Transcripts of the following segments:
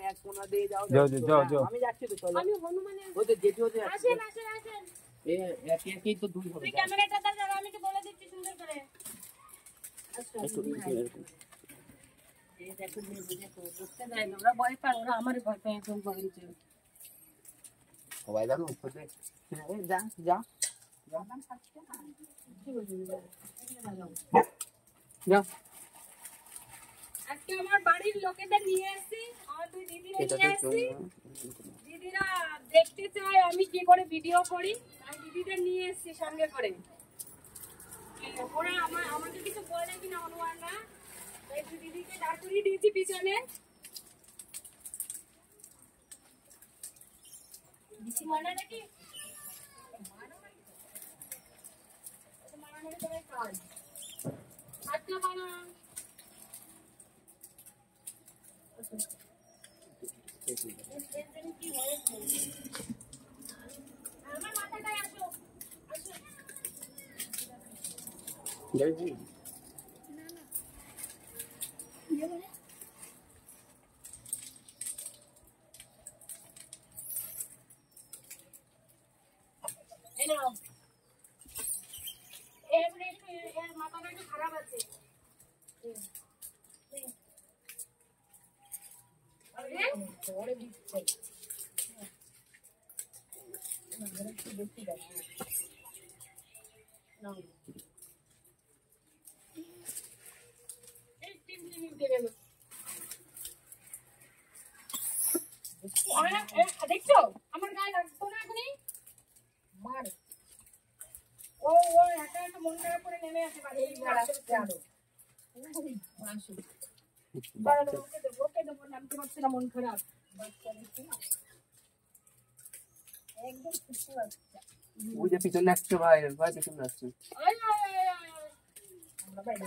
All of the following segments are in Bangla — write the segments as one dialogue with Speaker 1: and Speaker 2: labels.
Speaker 1: এক কোণা দিয়ে যাও
Speaker 2: যাও
Speaker 1: আমি যাচ্ছি তো চলো
Speaker 3: আমি হনুমানের
Speaker 1: ওই তো যেতে হতে
Speaker 3: আসেন আসেন আসেন
Speaker 1: একই তো দুই হবে
Speaker 3: তুই ক্যামেরাটা দাও আমি কি বলে দিচ্ছি সুন্দর করে আচ্ছা এই দেখো নিয়ে বুঝে তো বুঝতে যায় না ওরা ভয় পায় ওরা আমারই ভয় পায় একদম বলছে
Speaker 1: সবাই জানো উপরে যা যা যা
Speaker 3: আজকে আমার বাড়ির লোকেদের নিয়ে আসছি আমার দুই দিদিরা নিয়ে আসছি দিদিরা দেখতে চায় আমি কি করে ভিডিও করি আমি দিদিদের নিয়ে এসছি সঙ্গে করে ওরা আমাকে কিছু বলে কিনা অনুমান না তাই দুই দিদিকে দাঁড় করিয়ে দিয়েছি পিছনে দিদি মানে নাকি মানামারি করে কাজ আচ্ছা বানা আমার মাথাটায় আসো আসো
Speaker 1: যাই
Speaker 3: না না ইয়ে বলে এই নাও এর মাথাটা একটু খারাপ আছে পরে দিচ্ছে দেখছো আমার গায়ে লাগতো না এখনই মার ও একা একটা মন খারাপ করে নেমে আসে বাড়ি মন খারাপ একদম সুস্থ বাচ্চা
Speaker 1: ওই যে পিছনে আসছে ভাই পিছনে আসছে
Speaker 3: আমরা বাইরে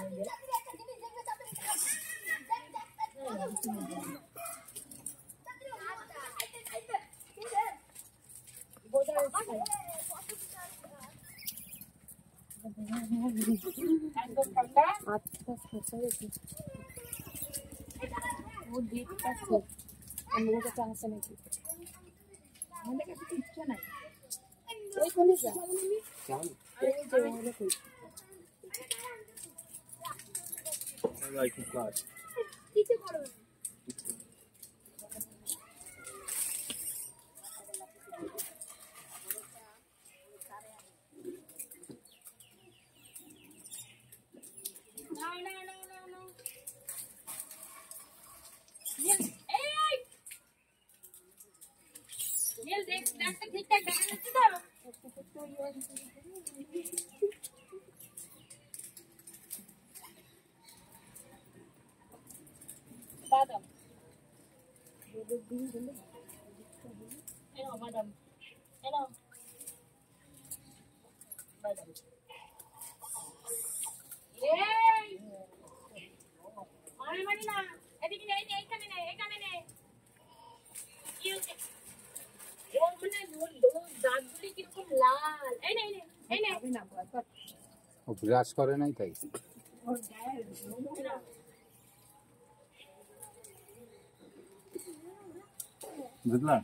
Speaker 3: আমাদের কাছে আসে নাকি আমাদের কাছে ইচ্ছা নাই ওইখানে যা কিছু করবে ঠিকঠাক দেখা যাচ্ছে তো বাদাম বাদাম বাদাম মারি না এদিকে এইখানে নে কি হচ্ছে ও মানে দাঁতগুলি কিরকম লাল এই নে
Speaker 2: ও ব্রাশ করে নাই তাই বুঝলা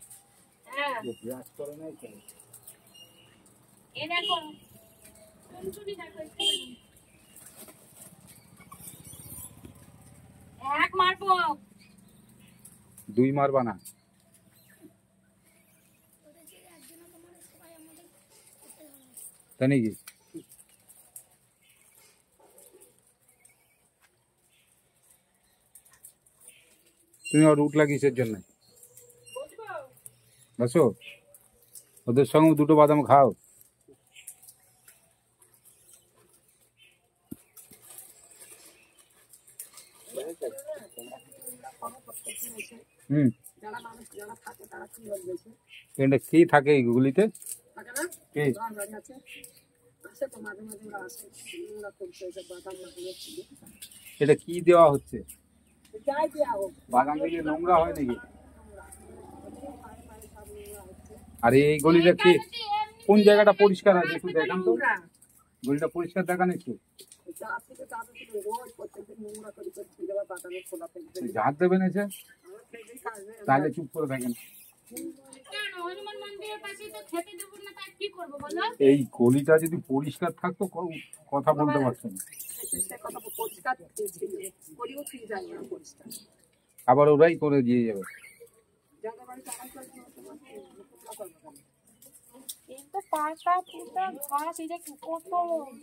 Speaker 3: হ্যাঁ
Speaker 2: ব্রাশ করে নাই তাই
Speaker 3: এই দেখো টুনটুনি দেখো এক মারবো
Speaker 2: দুই মারবা না তাই নাকি তুমি আর উঠলা কিসের জন্য বসো ওদের সঙ্গে দুটো বাদাম খাও এটা কি থাকে এইগুলিতে এটা কি দেওয়া হচ্ছে বাদাম দিলে নোংরা হয় নাকি আর এই গলিটা কি কোন জায়গাটা পরিষ্কার আছে একটু দেখান তো গলিটা পরিষ্কার দেখান একটু ঝাঁট দেবেন এসে তাহলে চুপ করে থাকেন।
Speaker 3: কেন হনুমান মন্দিরের পাশে তো খেতে দেবো না, তাই কি করবো বলো?
Speaker 2: এই গলিটা যদি পরিষ্কার থাকতো কথা বলতে পারতেন। আবার ওরাই করে দিয়ে যাবে।
Speaker 3: এই তো পাকা পুতা ঘাস, এই যে কত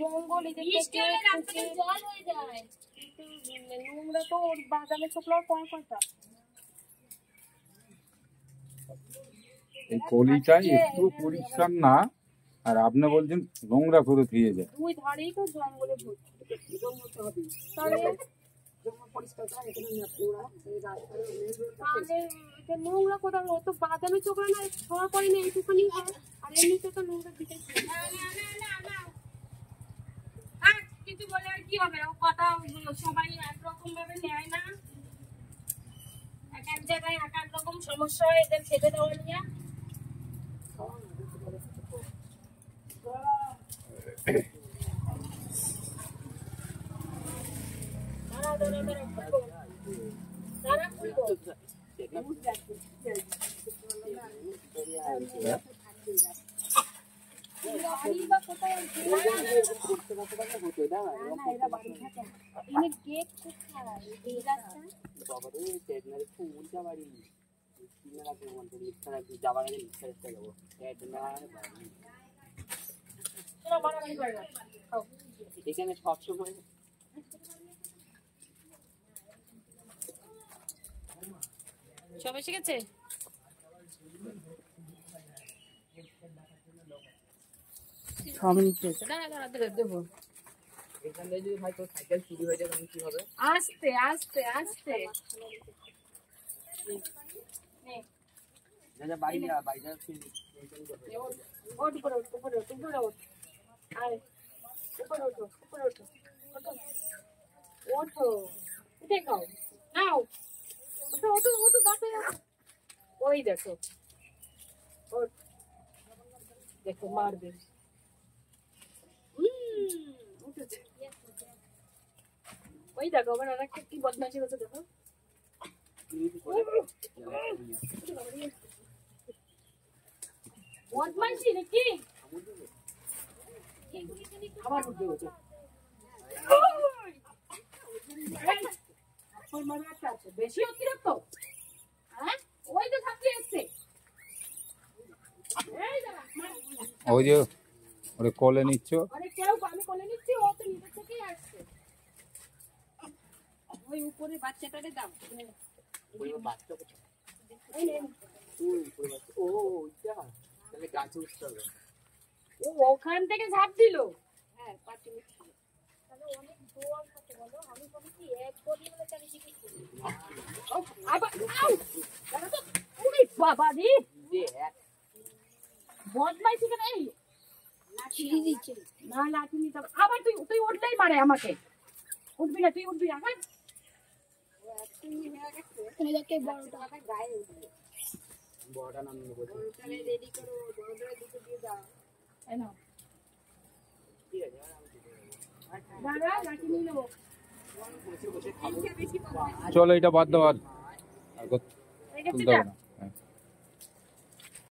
Speaker 3: জঙ্গল, এই যে বৃষ্টি হলে রাস্তাতে জল হয়ে যায়। নোংরা তো ওর বাদামে চোখলার পর কথা।
Speaker 2: এই গলিটা একটু পরিষ্কার না, আর আপনি বলছেন নোংরা করে দিয়ে যায়।
Speaker 3: দুই ধারেই তো জঙ্গলে ভর্তি। তাহলে এটা নোংরা কোথাও, ও তো বাদামে চোখলা না, খাওয়া পড়ে না এইটুখানি হয়, আর এমনিতে তো নোংরা দিতে কিছু বলে আর কি হবে, ও কথা সবাই একরকম ভাবে নেয় না, এক এক জায়গায় এক এক রকম সমস্যা হয় এদের খেতে দেওয়া নিয়ে।
Speaker 1: এখানে সবসময়
Speaker 3: সবাই শিখেছে। দেবো
Speaker 1: এখানে যদি ভাই তোর সাইকেল চুরি হয়ে যায় তখন কি হবে?
Speaker 3: আস্তে আস্তে আস্তে
Speaker 1: না বাড়ি যা, বাড়ি যা।
Speaker 3: ওঠ উপরে ওঠ উপরে ওঠ উপরে ওঠ, আরে উপরে ওঠো উপরে ওঠো ওঠো ওঠো, উঠে খাও নাও, ওঠো ওঠো ওঠো গাছে, ওই দেখো ওঠ, দেখো মারবে। উঠেছে, ওই দেখো আবার আর একটা কি বদমাশি হচ্ছে দেখো। বদমাইশি নাকি আবার উঠবে ওটা, বেশি অতিরিক্ত, হ্যাঁ ওই তো ছাত্রী এসছে,
Speaker 2: ওই যে ওরে কোলে নিচ্ছ,
Speaker 3: আরে কেউ আমি কোলে নিচ্ছি, ও তো নিজে থেকেই আসছে। ওই উপরে বাচ্চাটারে দাও,
Speaker 1: ওই বাচ্চা
Speaker 3: এই নে।
Speaker 1: ও ওইটা তাহলে গাছে উঠতে হবে।
Speaker 3: ও ওখান থেকে ঝাঁপ দিল, হ্যাঁ পাটি মিষ্টি, তাহলে অনেক জোর থাকে বলো, আমি বলেছি এক গলি হলে চারিদিকে আবার আউ দাঁড়া তো, উনি বাবা রে
Speaker 1: যে এক
Speaker 3: বদমাইশি কেন, এই লাঠি দিচ্ছে না, লাঠি নিতে হবে আবার, তুই তুই উঠলেই মারে আমাকে, উঠবি না তুই উঠবি না, হ্যাঁ
Speaker 1: বড়টা নাম নিয়ে বলছি।
Speaker 3: রেডি করো, দরজায় দুটো দিয়ে দাও, এই নাও
Speaker 1: ঠিক আছে
Speaker 3: দাঁড়া লাঠি নিয়ে নেবো।
Speaker 2: চলো এটা বাদ দাও, আর তুলতে হবে না।